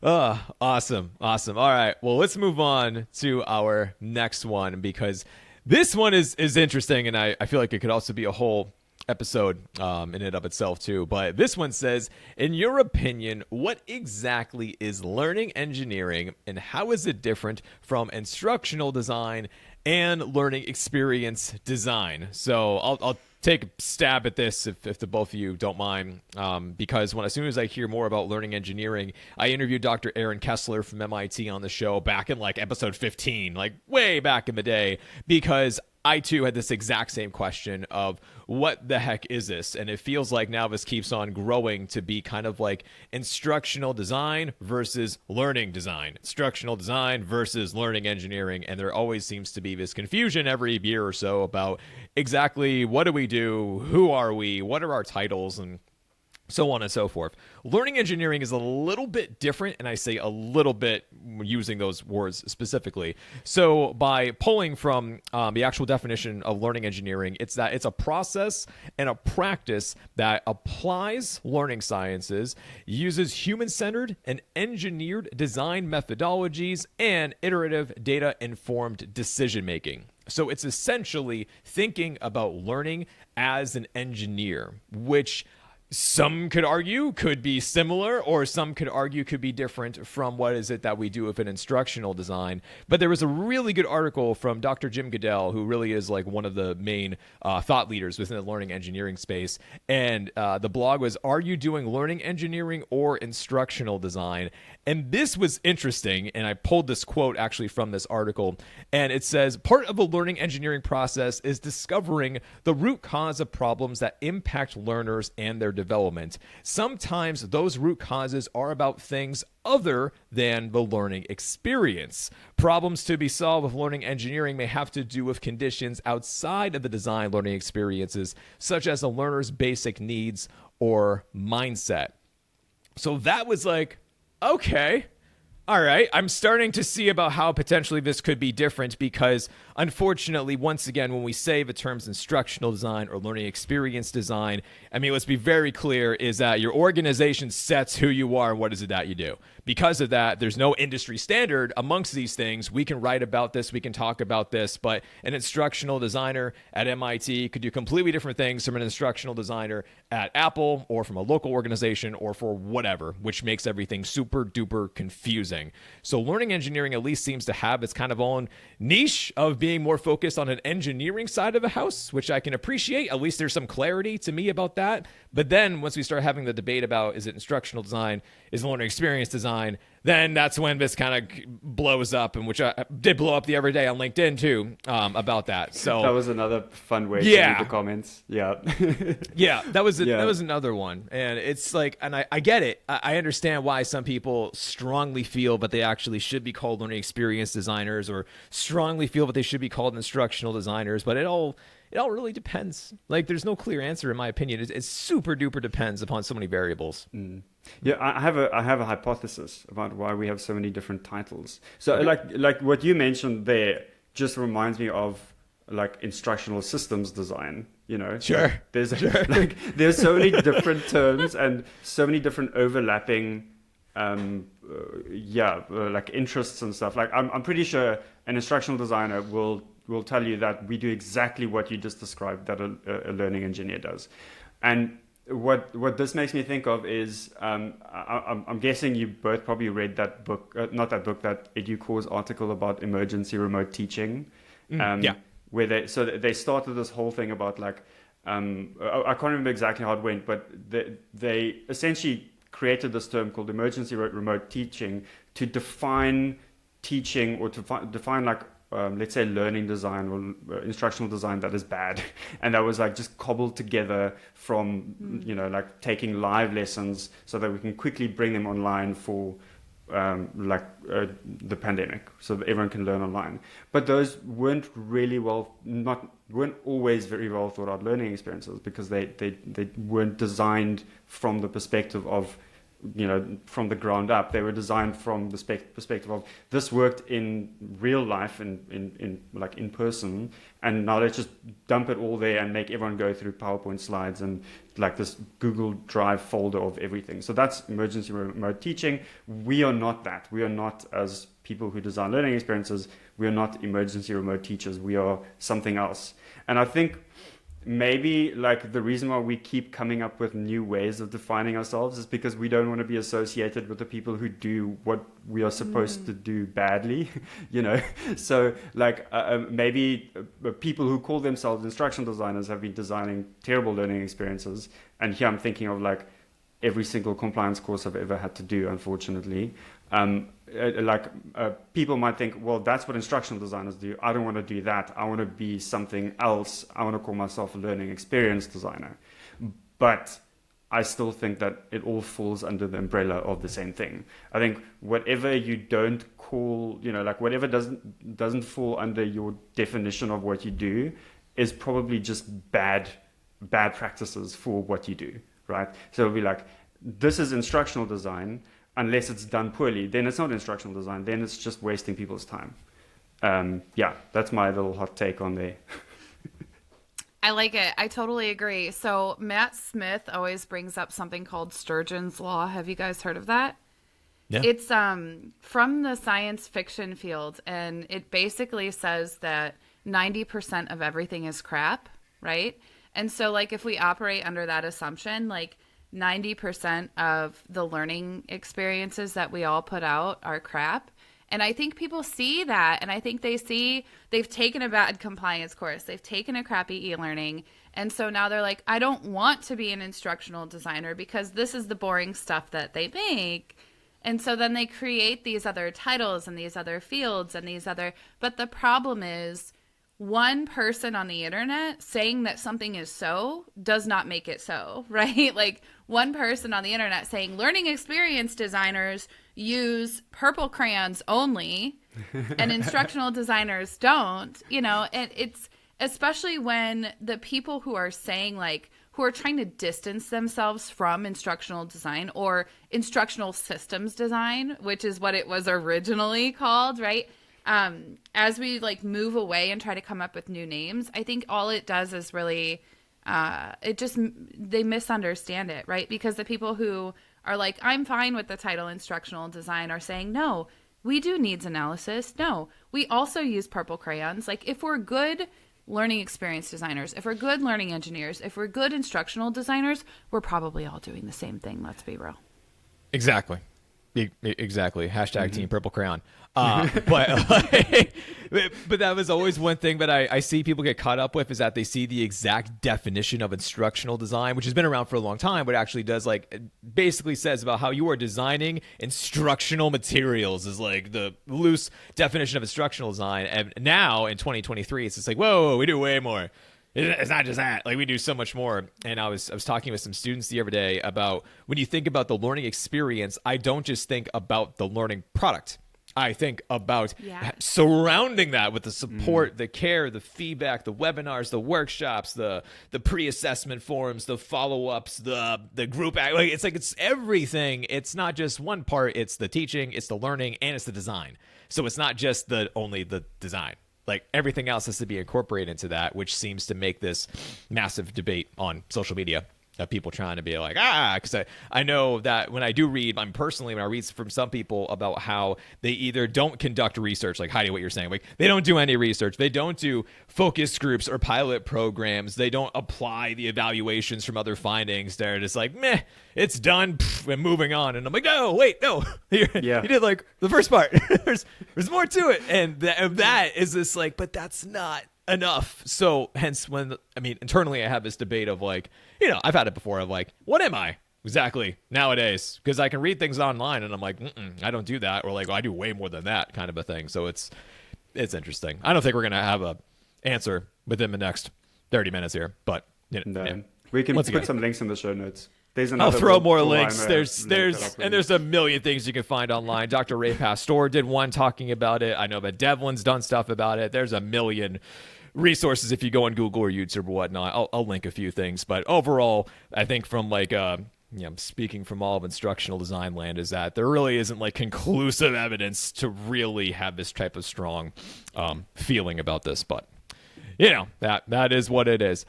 Awesome. Awesome. All right. Well, let's move on to our next one because this one is interesting, and I feel like it could also be a whole episode in and of itself too. But this one says, in your opinion, what exactly is learning engineering and how is it different from instructional design and learning experience design? So I'll take a stab at this if the both of you don't mind, because as soon as I hear more about learning engineering, I interviewed Dr. Aaron Kessler from MIT on the show back in like episode 15, like way back in the day, because I too had this exact same question of what the heck is this? And it feels like now this keeps on growing to be kind of like instructional design versus learning design, instructional design versus learning engineering. And there always seems to be this confusion every year or so about exactly what do we do? Who are we? What are our titles? And so on and so forth. Learning engineering is a little bit different, and I say a little bit using those words specifically. So by pulling from the actual definition of learning engineering, it's that it's a process and a practice that applies learning sciences, uses human-centered and engineered design methodologies, and iterative data-informed decision-making. So it's essentially thinking about learning as an engineer, which some could argue could be similar, or some could argue could be different from what is it that we do with an instructional design. But there was a really good article from Dr. Jim Goodell, who really is like one of the main thought leaders within the learning engineering space. And the blog was, are you doing learning engineering or instructional design? And this was interesting, and I pulled this quote actually from this article, and it says, part of the learning engineering process is discovering the root cause of problems that impact learners and their development. Sometimes those root causes are about things other than the learning experience. Problems to be solved with learning engineering may have to do with conditions outside of the design learning experiences, such as a learner's basic needs or mindset. So that was like, okay, all right, I'm starting to see about how potentially this could be different because, unfortunately, once again, when we say the terms instructional design or learning experience design, I mean, let's be very clear, is that your organization sets who you are and what is it that you do. Because of that, there's no industry standard amongst these things. We can write about this, we can talk about this, but an instructional designer at MIT could do completely different things from an instructional designer at Apple or from a local organization or for whatever, which makes everything super duper confusing. So learning engineering at least seems to have its kind of own niche of being more focused on an engineering side of the house, which I can appreciate. At least there's some clarity to me about that. But then once we start having the debate about is it instructional design, is it learning experience design, then that's when this kind of blows up, and which I did blow up the other day on LinkedIn too, about that. So that was another fun way to read the comments. Yeah. Yeah, that was another one. And it's like, and I get it. I understand why some people strongly feel that they actually should be called learning experience designers or strongly feel that they should be called instructional designers, but it all really depends. Like, there's no clear answer in my opinion. It's super duper depends upon so many variables. Mm. Yeah, I have a hypothesis about why we have so many different titles. So Okay. like what you mentioned there just reminds me of like instructional systems design, you know. Sure. There's there's so many different terms and so many different overlapping like interests and stuff. Like I'm pretty sure an instructional designer will tell you that we do exactly what you just described that a learning engineer does. And what this makes me think of is I'm guessing you both probably read that book, not that book, that EduCore's article about emergency remote teaching. Yeah. Where they started this whole thing about like I can't remember exactly how it went, but they essentially created this term called emergency remote teaching to define teaching or to define like let's say learning design or instructional design that is bad, and that was like just cobbled together from taking live lessons so that we can quickly bring them online for the pandemic, so that everyone can learn online. But those weren't always very well thought out learning experiences because they weren't designed from the perspective of from the ground up. They were designed from the perspective of this worked in real life, in person, and now let's just dump it all there and make everyone go through PowerPoint slides and like this Google Drive folder of everything. So that's emergency remote teaching. We are not that. We are not, as people who design learning experiences, we are not emergency remote teachers. We are something else. And I think maybe like the reason why we keep coming up with new ways of defining ourselves is because we don't want to be associated with the people who do what we are supposed to do badly, So like maybe people who call themselves instructional designers have been designing terrible learning experiences. And here I'm thinking of like every single compliance course I've ever had to do, unfortunately. People might think, well, that's what instructional designers do. I don't want to do that. I want to be something else. I want to call myself a learning experience designer. But I still think that it all falls under the umbrella of the same thing. I think whatever you don't call, whatever doesn't fall under your definition of what you do is probably just bad practices for what you do, right? So it'll be like, this is instructional design. Unless it's done poorly, then it's not instructional design. Then it's just wasting people's time. That's my little hot take on there. I like it. I totally agree. So Matt Smith always brings up something called Sturgeon's Law. Have you guys heard of that? Yeah. It's from the science fiction field, and it basically says that 90% of everything is crap, right? And so like if we operate under that assumption, like 90% of the learning experiences that we all put out are crap. And I think people see that, and I think they've taken a bad compliance course, they've taken a crappy e-learning, and so now they're like, I don't want to be an instructional designer because this is the boring stuff that they make. And so then they create these other titles and these other fields and but the problem is, one person on the internet saying that something is so does not make it so, right? Like one person on the internet saying learning experience designers use purple crayons only and instructional designers don't, and it's especially when the people who are saying who are trying to distance themselves from instructional design or instructional systems design, which is what it was originally called, right? As we move away and try to come up with new names, I think all it does is really, they misunderstand it, right? Because the people who are like, I'm fine with the title instructional design are saying, no, we do needs analysis. No, we also use purple crayons. Like if we're good learning experience designers, if we're good learning engineers, if we're good instructional designers, we're probably all doing the same thing. Let's be real. Exactly. Exactly. Hashtag Team Purple Crayon. But that was always one thing that I see people get caught up with is that they see the exact definition of instructional design, which has been around for a long time, but actually does it basically says about how you are designing instructional materials is like the loose definition of instructional design. And now in 2023, it's just like, whoa, we do way more. It's not just that. We do so much more. And I was talking with some students the other day about when you think about the learning experience, I don't just think about the learning product. I think about surrounding that with the support, the care, the feedback, the webinars, the workshops, the pre-assessment forums, the follow-ups, the group act. It's everything. It's not just one part. It's the teaching, it's the learning, and it's the design. So it's not just only the design. Everything else has to be incorporated into that, which seems to make this massive debate on social media of people trying to be like, because I know that when I do read, when I read from some people about how they either don't conduct research, like Heidi, what you're saying, they don't do any research, they don't do focus groups or pilot programs, they don't apply the evaluations from other findings, they're just like, meh, it's done, and moving on. And I'm like, no, wait, no, you did the first part. there's more to it, and that is this but that's not enough. So hence internally I have this debate of I've had it before of what am I exactly nowadays? Because I can read things online and I'm like, I don't do that, or I do way more than that kind of a thing. So it's interesting. I don't think we're gonna have a answer within the next 30 minutes here, but we can put some links in the show notes. I'll throw more links. There's a million things you can find online. Dr. Ray Pastor did one talking about it. I know that Devlin's done stuff about it. There's a million if you go on Google or YouTube or whatnot. I'll link a few things, but overall I think from speaking from all of instructional design land, is that there really isn't like conclusive evidence to really have this type of strong feeling about this. But that is what it is.